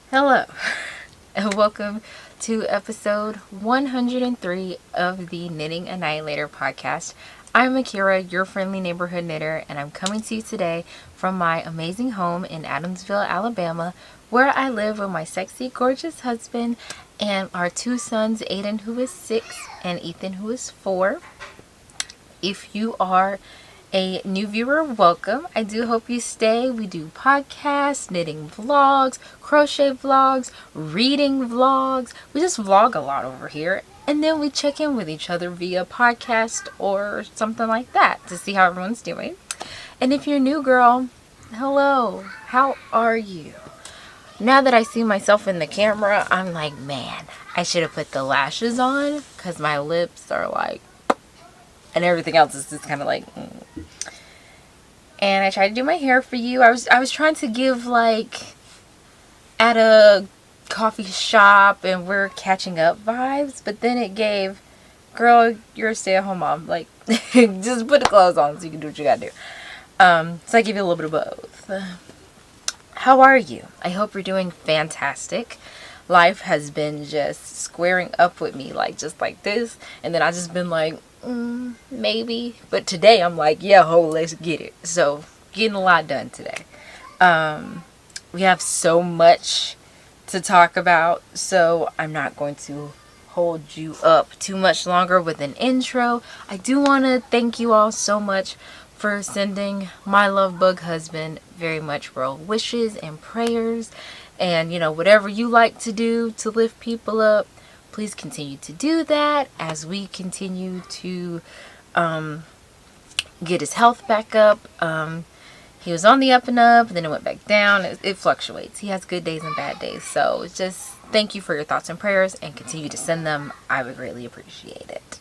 Hello, and welcome to episode 103 of the Knitting Annihilator podcast. I'm Akira, your friendly neighborhood knitter, and I'm coming to you today from my amazing home in Adamsville, Alabama, where I live with my sexy, gorgeous husband and our two sons, Aiden, who is 6, and Ethan, who is 4. If you are a new viewer, welcome. I do hope you stay. We do podcasts, knitting vlogs, crochet vlogs, reading vlogs. We just vlog a lot over here. And then we check in with each other via podcast or something like that to see how everyone's doing. And if you're new, girl, hello. How are you? Now that I see myself in the camera, I'm like, man, I should have put the lashes on because my lips are like, and everything else is just kind of like, And I tried to do my hair for you. I was trying to give like at a coffee shop and we're catching up vibes, but then it gave, girl, you're a stay-at-home mom. Like, just put the clothes on so you can do what you gotta do. So I give you a little bit of both. How are you? I hope you're doing fantastic. Life has been just squaring up with me, like just like this, and then I just been like, maybe. But today I'm like, yeah, let's get it. So getting a lot done today. We have so much to talk about, so I'm not going to hold you up too much longer with an intro. I do want to thank you all so much for sending my love bug husband very much well wishes and prayers, and whatever you like to do to lift people up, please continue to do that as we continue to get his health back up. He was on the up and up, and then it went back down. It fluctuates. He has good days and bad days. So just thank you for your thoughts and prayers, and continue to send them. I would greatly appreciate it.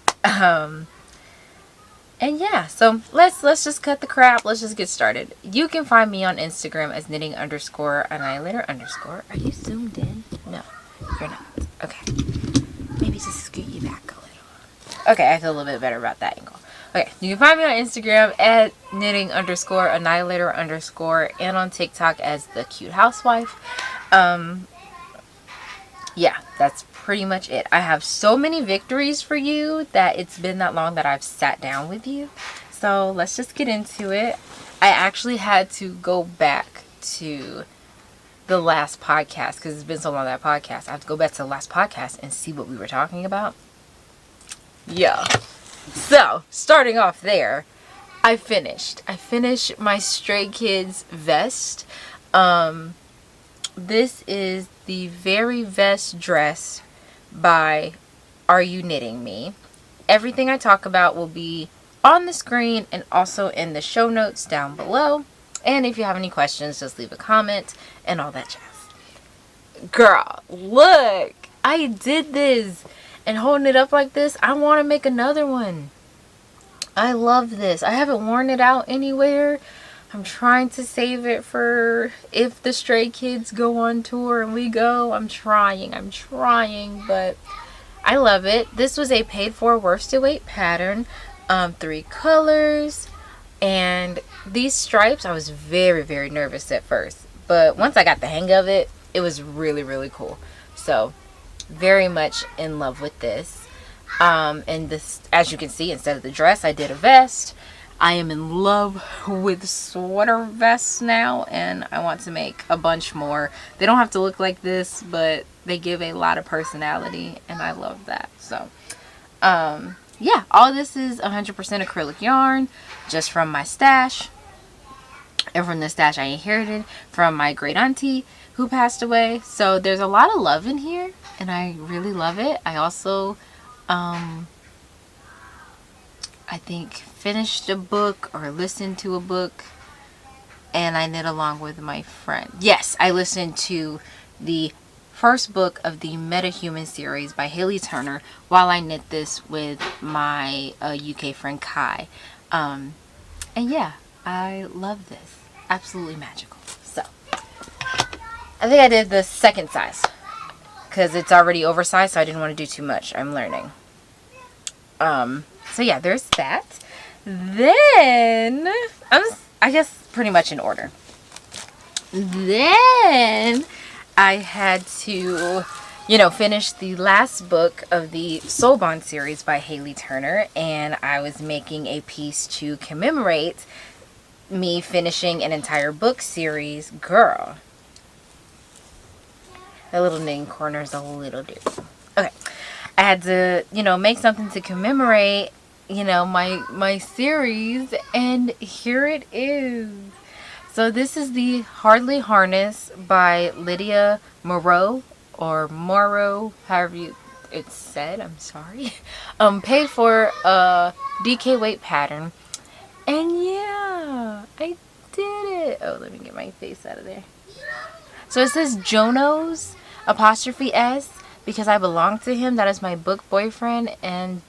And yeah, so let's just cut the crap. Let's just get started. You can find me on Instagram as knitting_annihilator_. Are you zoomed in? No, you're not. Okay. Maybe just scoot you back a little. Okay, I feel a little bit better about that angle. Okay, you can find me on Instagram at knitting_annihilator_ and on TikTok as the cute housewife. Yeah, that's pretty much it. I have so many victories for you that it's been that long that I've sat down with you. So let's just get into it. I actually had to go back to the last podcast because it's been so long that podcast. I have to go back to the last podcast and see what we were talking about. Yeah. So, starting off there, I finished my Stray Kids vest. This is the very vest dress by Areuknittingme. Everything I talk about will be on the screen and also in the show notes down below. And if you have any questions, just leave a comment and all that jazz. Girl, look! I did this! And holding it up like this, I want to make another one. I love this. I haven't worn it out anywhere. I'm trying to save it for if the Stray Kids go on tour and we go. I'm trying, but I love it. This was a paid for worsted weight pattern, 3 colors, and these stripes, I was very, very nervous at first, but once I got the hang of it, it was really, really cool. So very much in love with this. And this, as you can see, instead of the dress, I did a vest. I am in love with sweater vests now, and I want to make a bunch more. They don't have to look like this, but they give a lot of personality, and I love that. So, yeah, all this is 100% acrylic yarn, just from my stash, and from the stash I inherited from my great auntie who passed away. So there's a lot of love in here, and I really love it. I also, I think, finished a book or listened to a book, and I knit along with my friend. Yes, I listened to the first book of the Metahuman series by Haley Turner while I knit this with my UK friend Kai. And yeah, I love this. Absolutely magical. So, I think I did the second size because it's already oversized, so I didn't want to do too much. I'm learning. So yeah, there's that. Then, I guess pretty much in order. Then, I had to, finish the last book of the Soul Bond series by Haley Turner, and I was making a piece to commemorate me finishing an entire book series. Girl, that little knitting corner is a little dirty. Okay, I had to, make something to commemorate, my series, and here it is. So this is the Hardly Harness by Lydia Morrow, or Morrow, however it's said, I'm sorry. Paid for a DK weight pattern. And yeah, I did it. Oh, let me get my face out of there. So it says Jonos apostrophe S because I belong to him. That is my book boyfriend, and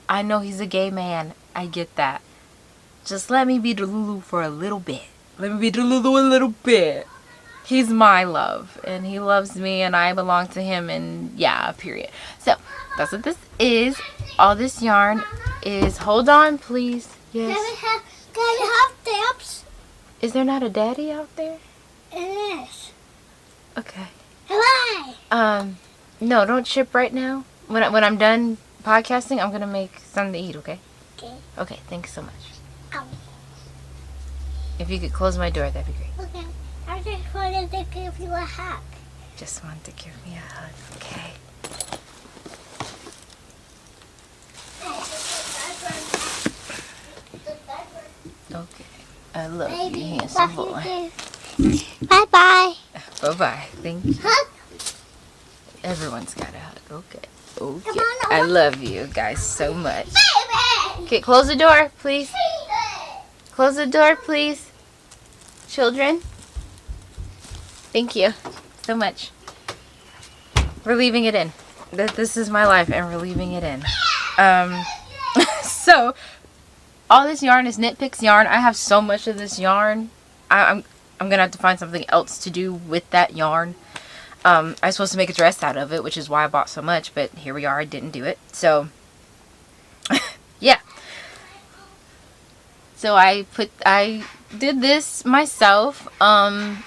I know he's a gay man. I get that. Just let me be Delulu for a little bit. Let me be Delulu a little bit. He's my love, and he loves me, and I belong to him, and yeah, period. So, that's what this is. All this yarn is, hold on, please. Yes. Can I have tips? Is there not a daddy out there? It is. Okay. Why? No, don't ship right now. When I'm done podcasting, I'm going to make something to eat, okay? Okay. Okay, thanks so much. Ow. If you could close my door, that'd be great. Okay. I just wanted to give you a hug. Just wanted to give me a hug, okay? Okay. I love you, handsome boy. Bye-bye. Bye-bye. Thank you. Hug. Everyone's got a hug. Okay. Okay. Come on, I love you guys so much. Baby. Okay, close the door, please. Close the door, please. Children. Thank you so much. We're leaving it in. This is my life, and we're leaving it in. So, all this yarn is Knit Picks yarn. I have so much of this yarn. I'm gonna have to find something else to do with that yarn. I was supposed to make a dress out of it, which is why I bought so much, but here we are. I didn't do it. So, yeah. So I did this myself.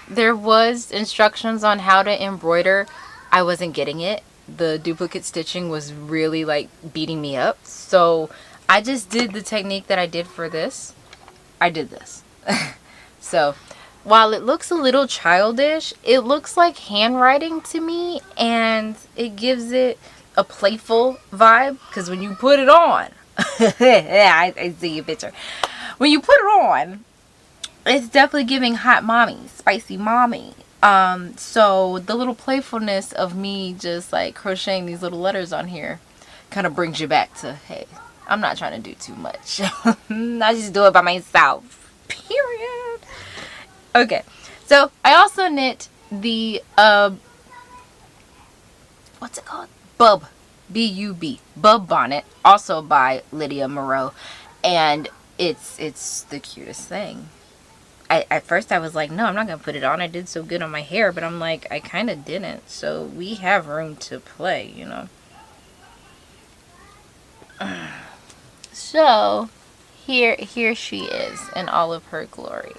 There was instructions on how to embroider. I wasn't getting it. The duplicate stitching was really like beating me up. So I just did the technique that I did for this. I did this. So while it looks a little childish, it looks like handwriting to me, and it gives it a playful vibe, because when you put it on, yeah, I see your picture. When you put it on, it's definitely giving hot mommy, spicy mommy. So the little playfulness of me just like crocheting these little letters on here kind of brings you back to, hey, I'm not trying to do too much. I just do it by myself. Period. Okay. So I also knit the what's it called? Bub. B-U-B. Bub Bonnet, also by Lydia Morrow. And it's the cutest thing. At first I was like, no, I'm not going to put it on. I did so good on my hair, but I'm like, I kind of didn't. So we have room to play, you know. So here she is in all of her glory.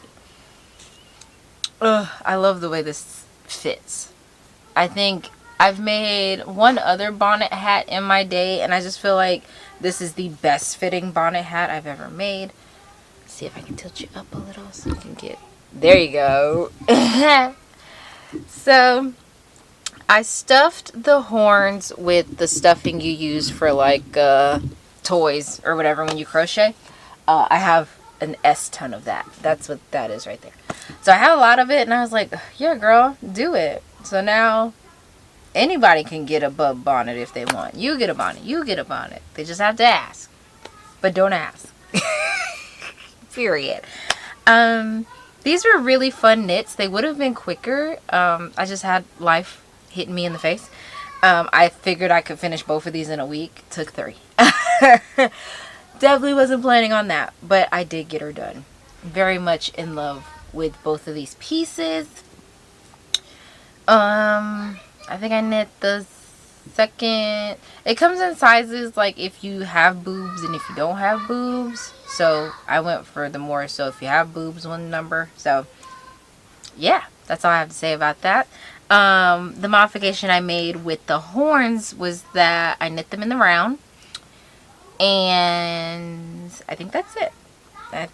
Ugh, I love the way this fits. I think I've made one other bonnet hat in my day, and I just feel like this is the best fitting bonnet hat I've ever made. Let's see if I can tilt you up a little so you can get... There you go. So, I stuffed the horns with the stuffing you use for like toys or whatever when you crochet. I have an S-ton of that. That's what that is right there. So I have a lot of it, and I was like, yeah, girl, do it. So now anybody can get a bub bonnet if they want. You get a bonnet. You get a bonnet. They just have to ask. But don't ask. Period. These were really fun knits. They would have been quicker. I just had life hitting me in the face. I figured I could finish both of these in a week. Took 3. Definitely wasn't planning on that, but I did get her done. Very much in love with both of these pieces. I think I knit the second. It comes in sizes like if you have boobs and if you don't have boobs. So I went for the more so if you have boobs one number. So yeah, that's all I have to say about that. The modification I made with the horns was that I knit them in the round. And I think that's it. I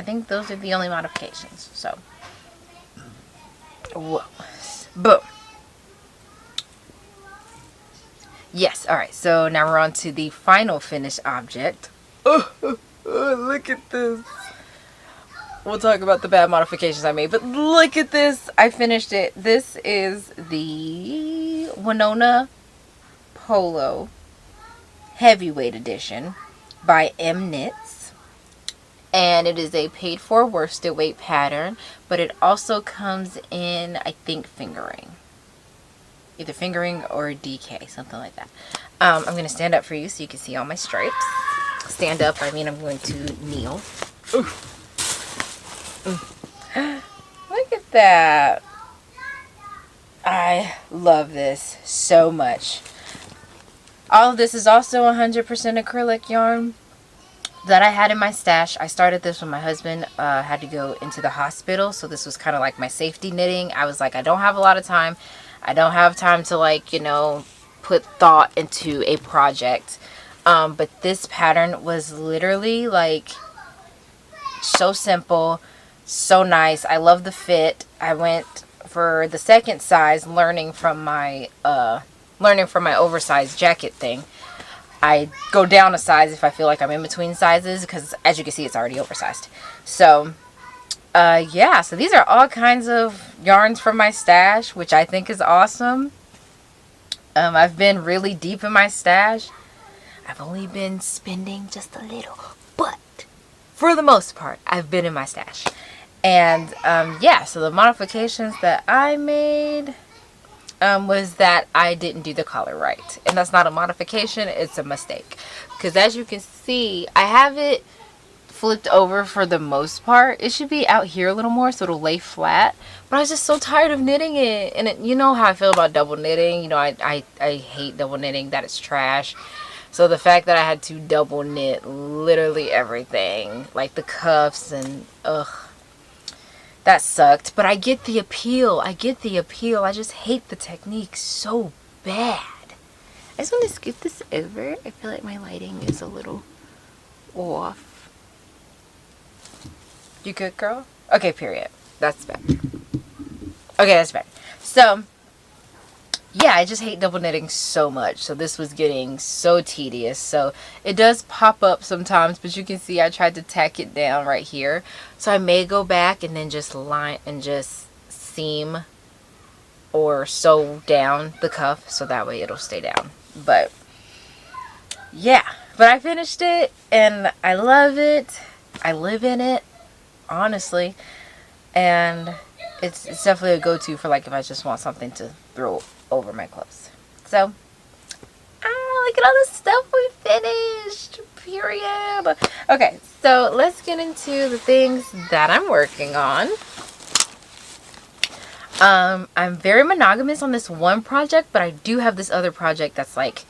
think those are the only modifications. So, whoa. Boom. Yes, alright, so now we're on to the final finished object. Look at this. We'll talk about the bad modifications I made, but look at this. I finished it. This is the Winona Polo Heavyweight Edition by Emknits. And it is a paid for worsted weight pattern, but it also comes in, I think, fingering. Either fingering or DK, something like that. I'm going to stand up for you so you can see all my stripes. Stand up, I mean I'm going to kneel. Look at that. I love this so much. All of this is also 100% acrylic yarn that I had in my stash. I started this when my husband had to go into the hospital, so this was kind of like my safety knitting. I was like, I don't have a lot of time. I don't have time to, like, you know, put thought into a project. But this pattern was literally, like, so simple, so nice. I love the fit. I went for the second size, learning from my oversized jacket thing. I go down a size if I feel like I'm in between sizes, because as you can see, it's already oversized. So yeah, so these are all kinds of yarns from my stash, which I think is awesome. I've been really deep in my stash. I've only been spending just a little, but for the most part, I've been in my stash. And yeah, so the modifications that I made was that I didn't do the collar right. And that's not a modification, it's a mistake. Because as you can see, I have it flipped over for the most part. It should be out here a little more so it'll lay flat, but I was just so tired of knitting it. And you know how I feel about double knitting. You know, I hate double knitting, that is trash. So the fact that I had to double knit literally everything, like the cuffs, and that sucked. But I get the appeal. I just hate the technique so bad. I just want to scoop this over. I feel like my lighting is a little off. You good, girl? Okay, period. That's bad. Okay, that's bad. So, yeah, I just hate double knitting so much. So this was getting so tedious. So it does pop up sometimes, but you can see I tried to tack it down right here. So I may go back and then just line and just seam or sew down the cuff so that way it'll stay down. But yeah, but I finished it and I love it. I live in it, honestly. And it's definitely a go-to for, like, if I just want something to throw over my clothes. So, look at all the stuff we finished. Period. Okay, so let's get into the things that I'm working on. I'm very monogamous on this one project, but I do have this other project that's, like,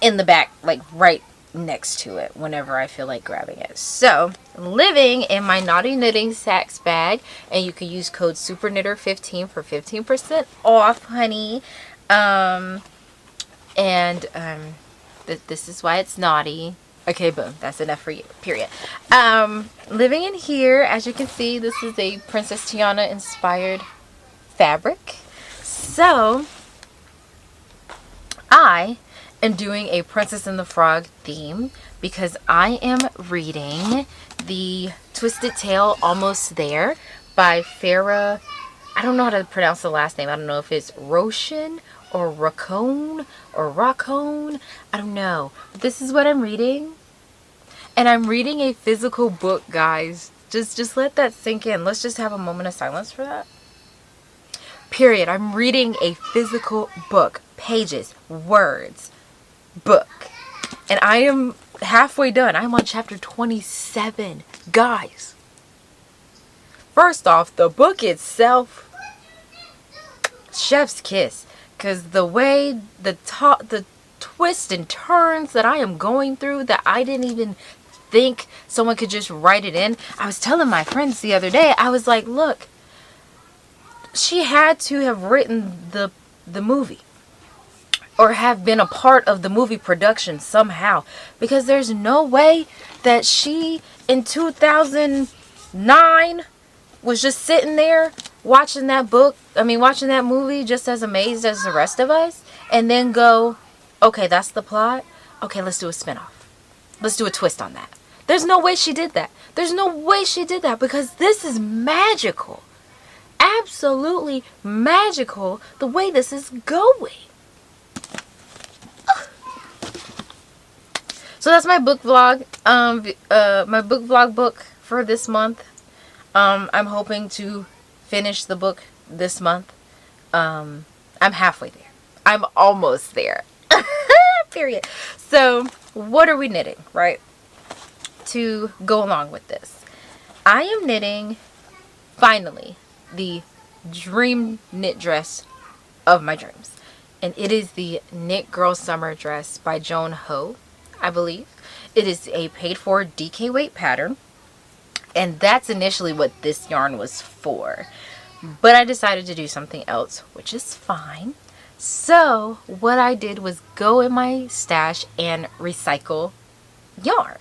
in the back, like, right next to it whenever I feel like grabbing it. So, living in my Naughty Knitting Sacks bag, and you can use code SUPERKNITTER15 for 15% off, honey. This is why it's naughty. Okay, boom. That's enough for you. Period. Living in here, as you can see, this is a Princess Tiana inspired fabric. So, I am doing a Princess and the Frog theme because I am reading the Twisted Tale Almost There by Farah. I don't know how to pronounce the last name. I don't know if it's Roshan or Racone or Racone. I don't know. But this is what I'm reading. And I'm reading a physical book, guys. Just let that sink in. Let's just have a moment of silence for that. Period. I'm reading a physical book. Pages, words, book. And I am halfway done. I'm on chapter 27. Guys. First off, the book itself, chef's kiss. Because the way, the twists and turns that I am going through that I didn't even think someone could just write it in. I was telling my friends the other day, I was like, look, she had to have written the movie or have been a part of the movie production somehow, because there's no way that she in 2009 was just sitting there watching that movie just as amazed as the rest of us, and then go, okay, that's the plot, okay, let's do a spinoff, let's do a twist on that. There's no way she did that. There's no way she did that, because this is magical. Absolutely magical the way this is going. So that's my book vlog. My book vlog book for this month. I'm hoping to finish the book this month. I'm halfway there. I'm almost there. Period. So what are we knitting, right? To go along with this, I am knitting, finally, the dream knit dress of my dreams. And it is the Knit Girl Summer Dress by Joan, I believe. It is a paid for DK weight pattern. And that's initially what this yarn was for. But I decided to do something else, which is fine. So what I did was go in my stash and recycle yarn.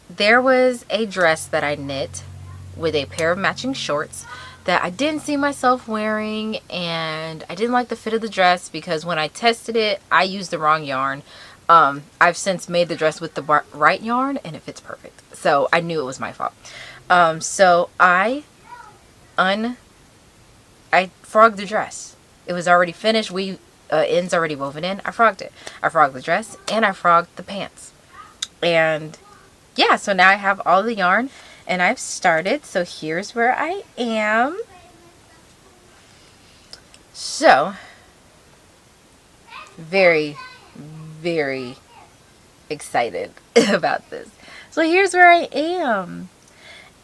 There was a dress that I knit with a pair of matching shorts that I didn't see myself wearing, and I didn't like the fit of the dress because when I tested it, I used the wrong yarn. I've since made the dress with the right yarn and it fits perfect. So I knew it was my fault. So I frogged the dress. It was already finished. Ends already woven in. I frogged it. I frogged the dress and I frogged the pants. And yeah, so now I have all the yarn and I've started. So here's where I am. So very, very excited about this. So here's where I am.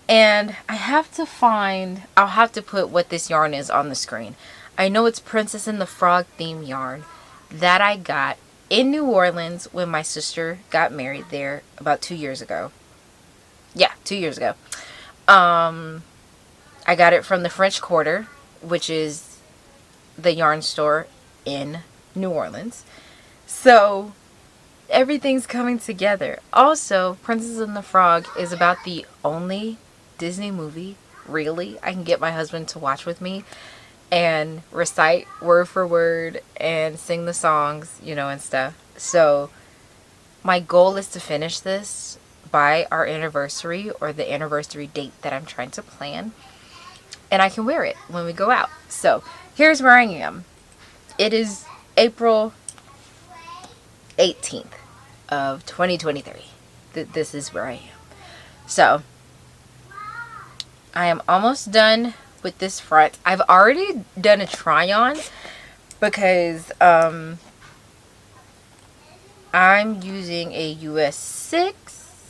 And I'll have to put what this yarn is on the screen. I know it's Princess and the Frog theme yarn that I got in New Orleans when my sister got married there about 2 years ago. Yeah, 2 years ago. I got it from the French Quarter, which is the yarn store in New Orleans. So everything's coming together. Also, Princess and the Frog is about the only Disney movie, really, I can get my husband to watch with me and recite word for word and sing the songs, and stuff. So my goal is to finish this by our anniversary, or the anniversary date that I'm trying to plan, and I can wear it when we go out. So here's where I am. It is April 18th of 2023. This is where I am. So I am almost done with this front. I've already done a try on because I'm using a US 6.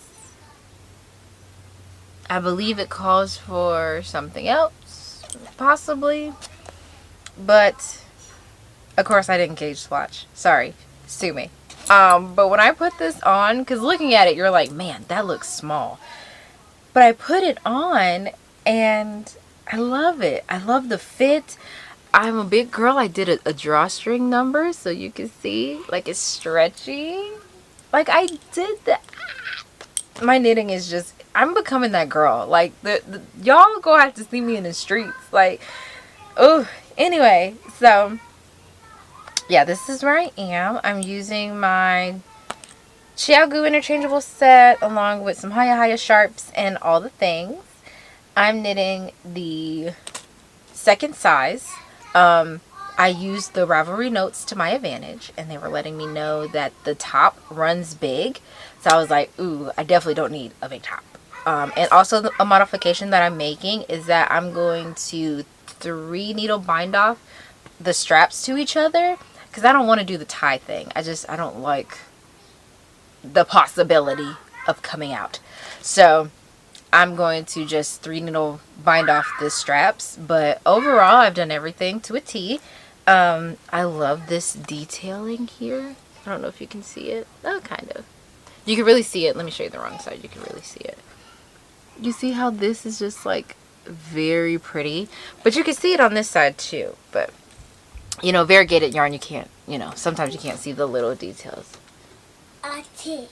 I believe it calls for something else, possibly. But of course I didn't gauge swatch. Sorry, sue me. But when I put this on, because looking at it you're like, man, that looks small. But I put it on and I love it. I love the fit. I'm a big girl. I did a drawstring number so you can see, like, it's stretchy. Like, I did that. My knitting is just, I'm becoming that girl. Like, y'all go have to see me in the streets. Like, oh, anyway, so yeah, this is where I am. I'm using my Chiagu interchangeable set along with some Haya sharps and all the things. I'm knitting the second size. I used the Ravelry notes to my advantage, and they were letting me know that the top runs big. So I was like, ooh, I definitely don't need a big top. And also a modification that I'm making is that I'm going to 3 needle bind off the straps to each other, because I don't want to do the tie thing. I don't like the possibility of coming out. So I'm going to just 3 needle bind off the straps. But overall, I've done everything to a T. I love this detailing here. I don't know if you can see it. Oh, kind of. You can really see it. Let me show you the wrong side. You can really see it. You see how this is just like very pretty. But you can see it on this side too. But, you know, variegated yarn, you can't, you know, sometimes you can't see the little details. Auntie.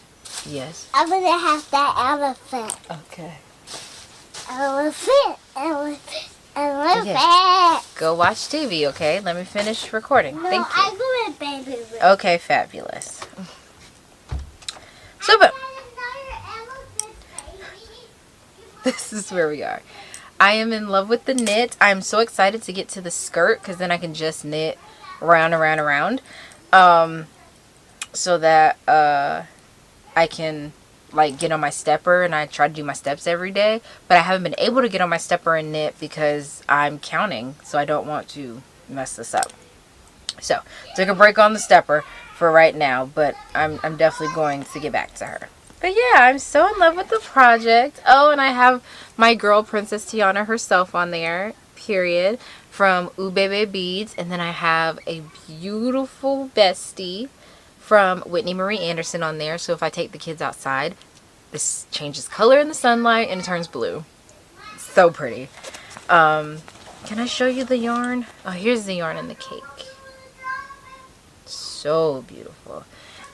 Yes? I'm going to have that elephant. Okay. Elephant. Elephant. Elephant. Okay. Go watch TV, okay? Let me finish recording. No, Thank you. I'm going to baby room. Okay, fabulous. So, but this is where we are. I am in love with the knit. I'm so excited to get to the skirt because then I can just knit around, so that I can like get on my stepper, and I try to do my steps every day, but I haven't been able to get on my stepper and knit because I'm counting, so I don't want to mess this up. So took a break on the stepper for right now, but I'm definitely going to get back to her. But yeah, I'm so in love with the project. Oh, and I have my girl, Princess Tiana herself, on there, period, from Ubebe Beads. And then I have a beautiful bestie from Whitney Marie Anderson on there. So if I take the kids outside, this changes color in the sunlight and it turns blue. So pretty. Can I show you the yarn? Oh, here's the yarn in the cake. So beautiful.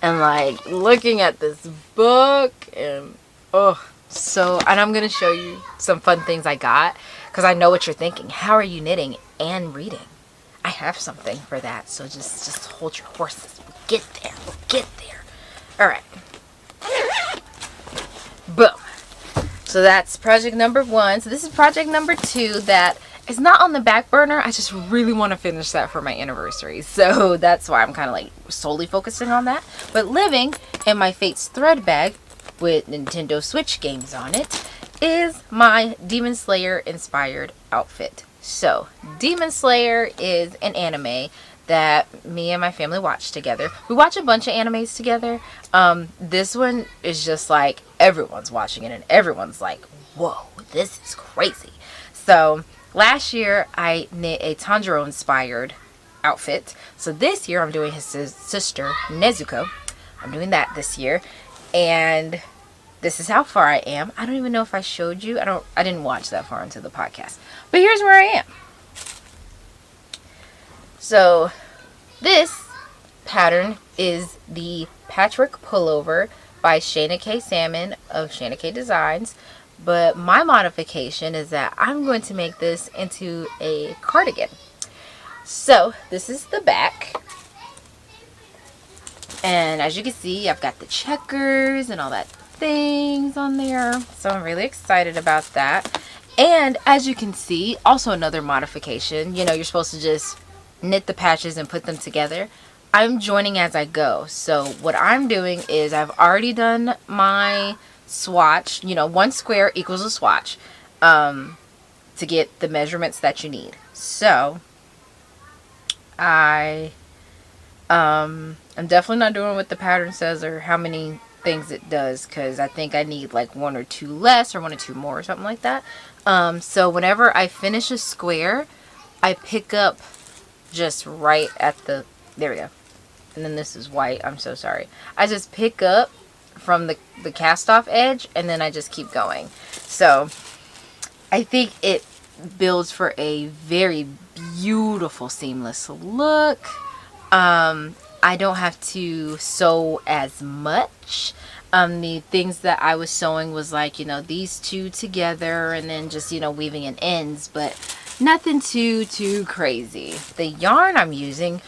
And like looking at this book and and I'm gonna show you some fun things I got because I know what you're thinking. How are you knitting and reading? I have something for that, so just hold your horses. We'll get there. All right. Boom. So that's project number 1. So this is project number 2 that is not on the back burner. I just really want to finish that for my anniversary. So that's why I'm kind of like solely focusing on that. But living in my Fates thread bag with Nintendo Switch games on it is my Demon Slayer inspired outfit. So Demon Slayer is an anime that me and my family watch together. We watch a bunch of animes together. This one is just like everyone's watching it and everyone's like, whoa, this is crazy. So last year I knit a Tanjiro inspired outfit. So this year I'm doing his sister Nezuko. I'm doing that this year. And this is how far I am. I don't even know if I showed you. I didn't watch that far into the podcast. But here's where I am. So this pattern is the Patchwork Pullover by Shanakay Salmon of Shanakay Designs. But my modification is that I'm going to make this into a cardigan. So this is the back. And as you can see, I've got the checkers and all that things on there. So I'm really excited about that. And as you can see, also another modification. You know, you're supposed to just knit the patches and put them together. I'm joining as I go. So what I'm doing is I've already done my swatch. You know, 1 square equals a swatch to get the measurements that you need. So I'm definitely not doing what the pattern says or how many things it does, because I think I need like 1 or 2 less or 1 or 2 more or something like that. So whenever I finish a square, I pick up just right at the, there we go. And then this is white, I'm so sorry. I just pick up from the cast off edge and then I just keep going. So I think it builds for a very beautiful seamless look. I don't have to sew as much. The things that I was sewing was like, you know, these 2 together and then just, you know, weaving in ends, but nothing too crazy. The yarn I'm using,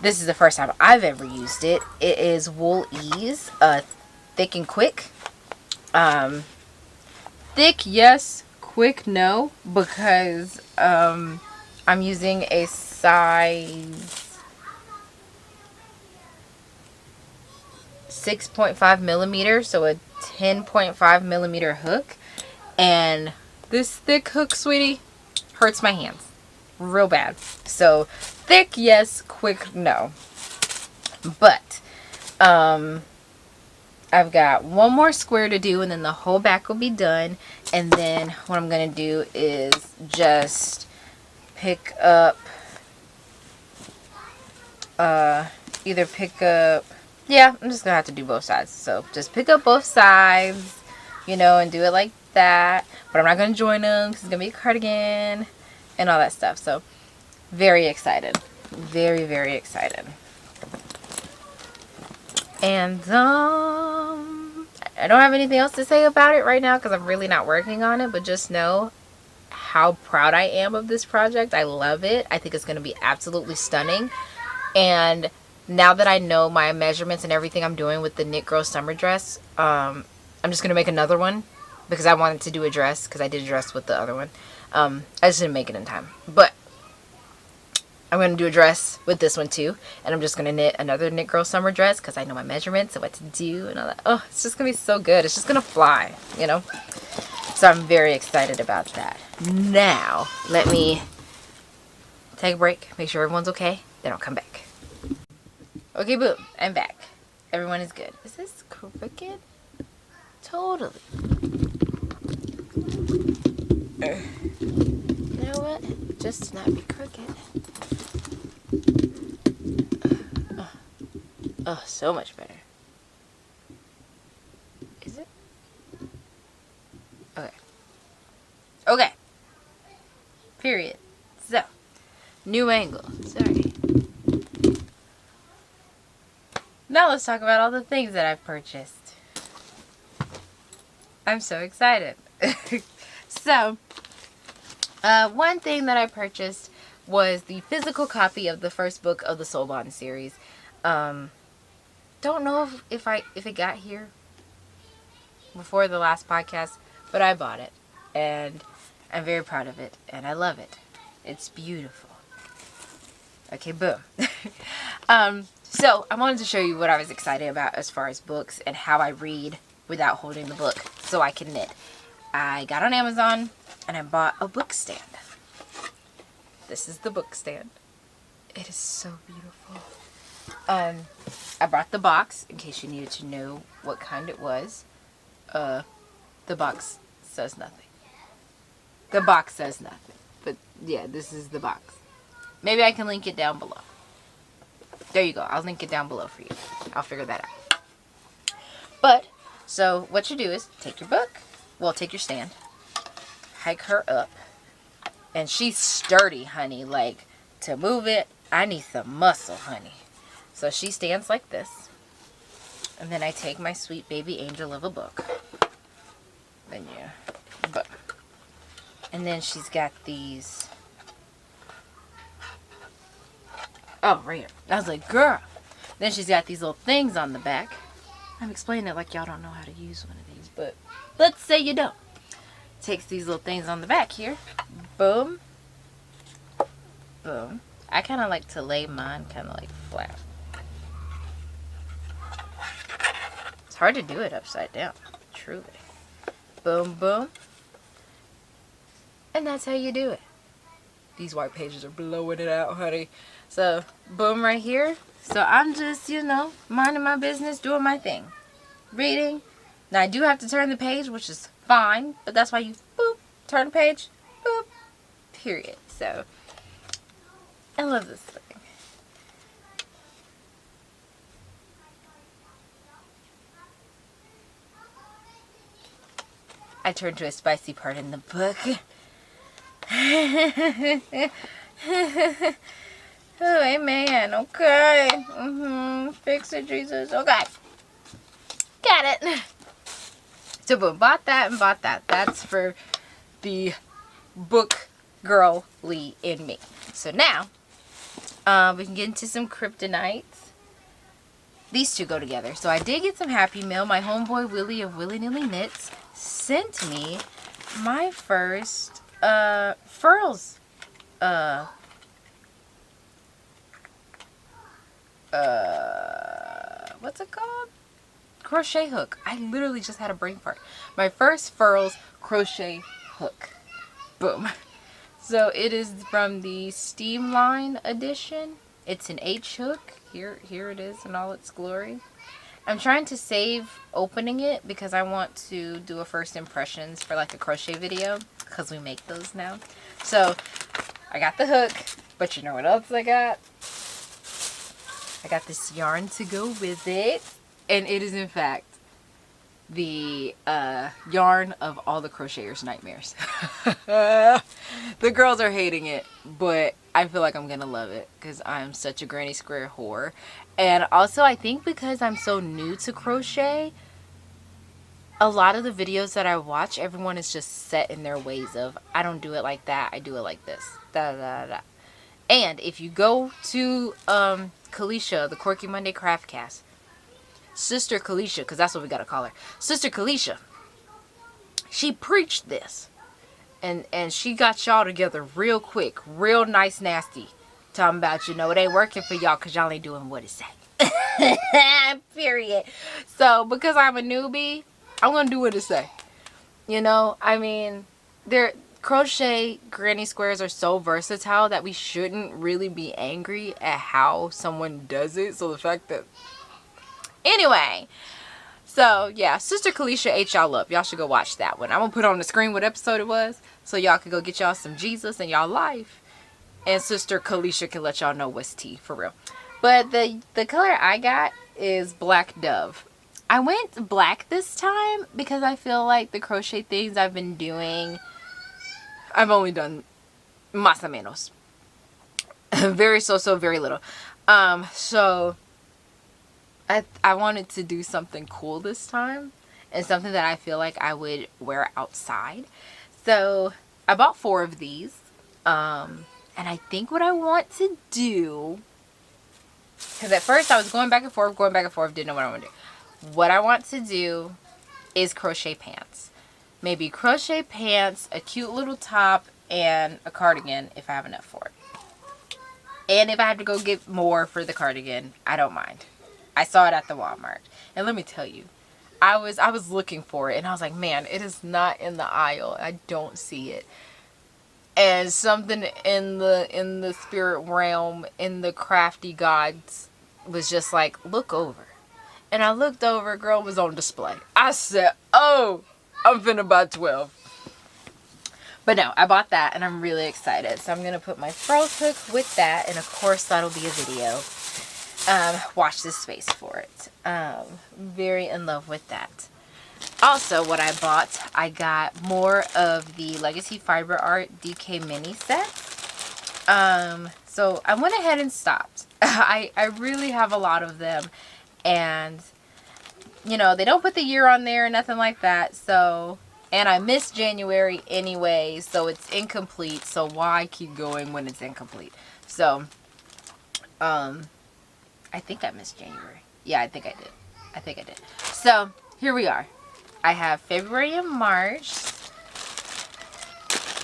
this is the first time I've ever used it. It is Wool Ease, thick and quick. Thick, yes. Quick, no, because I'm using a size 6.5 millimeter, so a 10.5 millimeter hook, and this thick hook, sweetie, hurts my hands real bad. So thick, yes. Quick, no. But I've got 1 more square to do and then the whole back will be done. And then what I'm gonna do is just pick up either pick up, yeah, I'm just gonna have to do both sides. So just pick up both sides, you know, and do it like that. But I'm not going to join them because it's going to be a cardigan and all that stuff. So, very excited. Very, very excited. And, I don't have anything else to say about it right now because I'm really not working on it. But just know how proud I am of this project. I love it. I think it's going to be absolutely stunning. And now that I know my measurements and everything I'm doing with the Knit Girl summer dress, I'm just going to make another one because I wanted to do a dress because I did a dress with the other one. I just didn't make it in time. But I'm going to do a dress with this one too. And I'm just going to knit another Knit Girl summer dress because I know my measurements and what to do and all that. Oh, it's just going to be so good. It's just going to fly, you know. So I'm very excited about that. Now, let me take a break, make sure everyone's okay, then I'll come back. Okay, boom, I'm back. Everyone is good. Is this crooked? Totally. You know what? Just to not be crooked. Oh, so much better. Is it? Okay. Okay. Period. So, new angle. Sorry. Now let's talk about all the things that I've purchased. I'm so excited. So, one thing that I purchased was the physical copy of the first book of the Soul Bond series. Don't know if it got here before the last podcast, but I bought it. And I'm very proud of it. And I love it. It's beautiful. Okay, boom. So I wanted to show you what I was excited about as far as books and how I read without holding the book so I can knit. I got on Amazon and I bought a book stand. This is the book stand. It is so beautiful. I brought the box in case you needed to know what kind it was. The box says nothing. The box says nothing. But yeah, this is the box. Maybe I can link it down below. There you go. I'll link it down below for you. I'll figure that out. But, so what you do is take your book. Well, take your stand. Hike her up. And she's sturdy, honey. Like, to move it, I need some muscle, honey. So she stands like this. And then I take my sweet baby angel of a book. Then you book. And then she's got these. Oh, right here. I was like, girl. Then she's got these little things on the back. I'm explaining it like y'all don't know how to use one of these, but let's say you don't. Takes these little things on the back here. Boom. Boom. I kind of like to lay mine kind of like flat. It's hard to do it upside down. Truly. Boom, boom. And that's how you do it. These white pages are blowing it out, honey. So, boom right here. So, I'm just, you know, minding my business, doing my thing. Reading. Now, I do have to turn the page, which is fine. But that's why you, boop, turn the page, boop, period. So, I love this thing. I turned to a spicy part in the book. Oh, amen. Okay. Fix it, Jesus. Okay. Got it. So, boom. Bought that and bought that. That's for the book girly in me. So, now, we can get into some kryptonites. These two go together. So, I did get some Happy Mail. My homeboy Willie of WillieNillieKnits sent me my first furls what's it called? Crochet hook. I literally just had a brain fart. My first furls crochet hook. Boom. So it is from the Steamline edition. It's an H hook. Here it is in all its glory. I'm trying to save opening it because I want to do a first impressions for like a crochet video because we make those now. So I got the hook, but you know what else I got? I got this yarn to go with it, and it is in fact the yarn of all the crocheters' nightmares. The girls are hating it, but I feel like I'm gonna love it because I'm such a granny square whore. And also, I think because I'm so new to crochet, a lot of the videos that I watch, everyone is just set in their ways of, I don't do it like that, I do it like this. Da da da. And if you go to Kalisha, the Quirky Monday Craftcast, Sister Kalisha, because that's what we gotta call her, Sister Kalisha, she preached this. And she got y'all together real quick, real nice nasty. Talking about, you know, it ain't working for y'all because y'all ain't doing what it say. Period. So, because I'm a newbie, I'm going to do what it say. You know, I mean, crochet granny squares are so versatile that we shouldn't really be angry at how someone does it. So, the fact that... Anyway... So, yeah, Sister Kalisha ate y'all up. Y'all should go watch that one. I'm going to put on the screen what episode it was so y'all can go get y'all some Jesus in y'all life. And Sister Kalisha can let y'all know what's tea, for real. But the color I got is Black Dove. I went black this time because I feel like the crochet things I've been doing, I've only done más o menos. Very very little. So... I wanted to do something cool this time and something that I feel like I would wear outside. So I bought 4 of these. And I think what I want to do, because at first I was going back and forth, didn't know what I want to do. What I want to do is crochet pants. Maybe crochet pants, a cute little top, and a cardigan if I have enough for it. And if I have to go get more for the cardigan, I don't mind. I saw it at the Walmart. And let me tell you, I was looking for it and I was like, man, it is not in the aisle. I don't see it. And something in the spirit realm, in the crafty gods, was just like, look over. And I looked over, girl was on display. I said, oh, I'm finna buy 12. But no, I bought that and I'm really excited. So I'm going to put my froze hook with that. And of course, that'll be a video. Watch this space for it. Very in love with that. Also, what I bought, I got more of the Legacy Fiber Art DK mini sets. So I went ahead and stopped. I really have a lot of them. And, you know, they don't put the year on there or nothing like that. So, and I missed January anyway, so it's incomplete. So why keep going when it's incomplete? So, I think I missed January. Yeah, I think I did. So, here we are. I have February and March.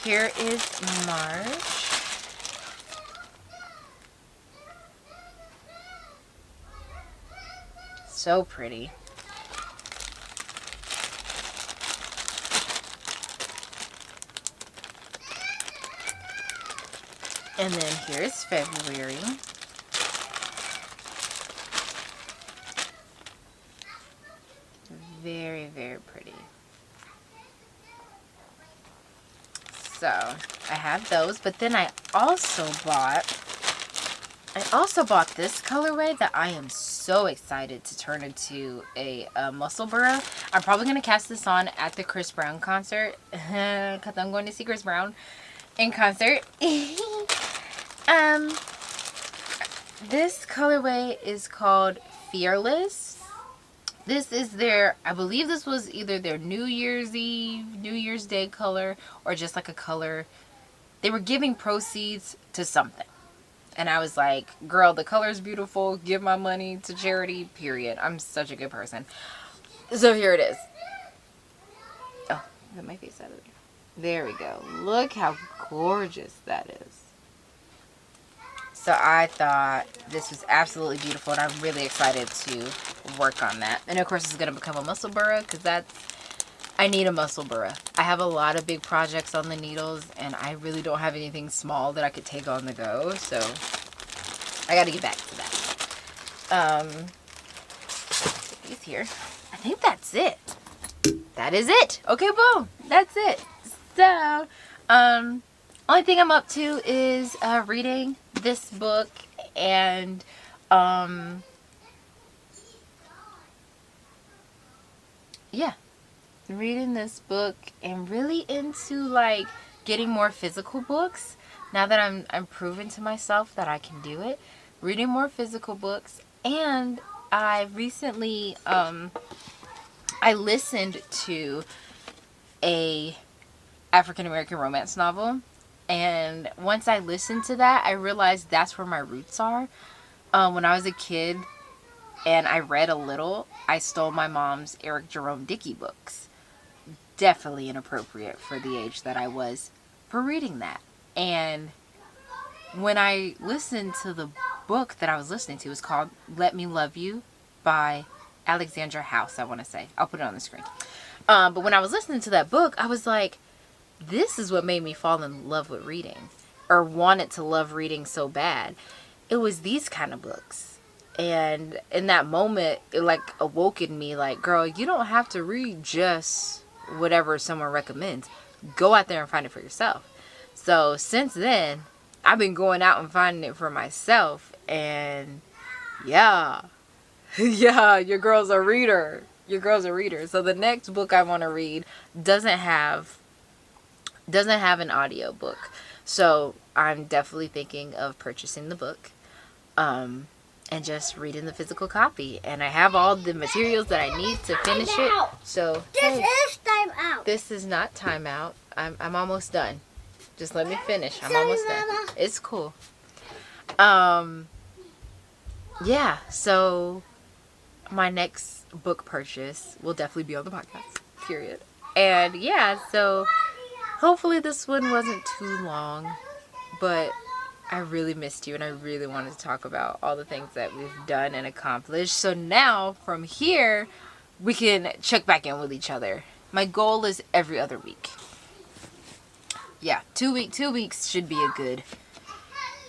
Here is March. So pretty. And then here's February. Very, very pretty. So, I have those, but then I also bought this colorway that I am so excited to turn into a Musselburgh. I'm probably going to cast this on at the Chris Brown concert, because I'm going to see Chris Brown in concert. This colorway is called Fearless. This is their, I believe this was either their New Year's Eve, New Year's Day color, or just like a color. They were giving proceeds to something. And I was like, girl, the color is beautiful. Give my money to charity, period. I'm such a good person. So here it is. Oh, get my face out of there. There we go. Look how gorgeous that is. So I thought this was absolutely beautiful, and I'm really excited to work on that. And of course, it's going to become a Musselburgh, because I need a Musselburgh. I have a lot of big projects on the needles, and I really don't have anything small that I could take on the go, so I got to get back to that. These here. I think that's it. That is it. Okay, boom. That's it. So, only thing I'm up to is reading this book and yeah, reading this book and really into like getting more physical books. Now that I'm proven to myself that I can do it, reading more physical books. And I recently I listened to a African American romance novel, and once I listened to that, I realized that's where my roots are. When I was a kid and I read a little, I stole my mom's Eric Jerome Dickey books. Definitely inappropriate for the age that I was for reading that. And when I listened to the book that I was listening to, it's called Let Me Love You by Alexandra House, I want to say. I'll put it on the screen. But when I was listening to that book, I was like, this is what made me fall in love with reading, or wanted to love reading so bad. It was these kind of books. And in that moment, it like awoke in me like, girl, you don't have to read just whatever someone recommends. Go out there and find it for yourself. So since then, I've been going out and finding it for myself. And yeah, yeah, your girl's a reader. Your girl's a reader. So the next book I want to read doesn't have an audio book. So I'm definitely thinking of purchasing the book. And just reading the physical copy. And I have all the materials that I need to finish it. So This is time out. this is not time out. I'm almost done. Just let me finish. I'm almost done. Mama. It's cool. Yeah, so my next book purchase will definitely be on the podcast. Period. And yeah, so hopefully this one wasn't too long, but I really missed you and I really wanted to talk about all the things that we've done and accomplished. So now from here, we can check back in with each other. My goal is every other week. Yeah, 2 weeks should be a good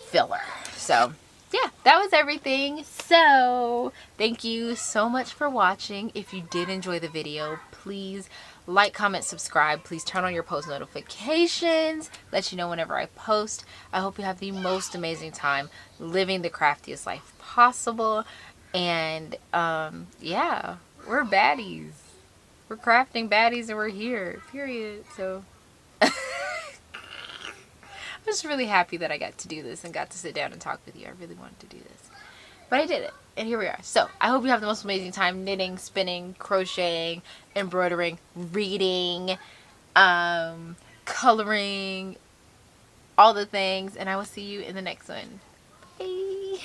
filler. So yeah, that was everything. So thank you so much for watching. If you did enjoy the video, please like, comment, subscribe. Please turn on your post notifications. Let you know whenever I post. I hope you have the most amazing time living the craftiest life possible. And yeah, we're baddies. We're crafting baddies and we're here. Period. So I'm just really happy that I got to do this and got to sit down and talk with you. I really wanted to do this. But I did it. And here we are. So I hope you have the most amazing time knitting, spinning, crocheting, embroidering, reading, coloring, all the things. And I will see you in the next one. Bye.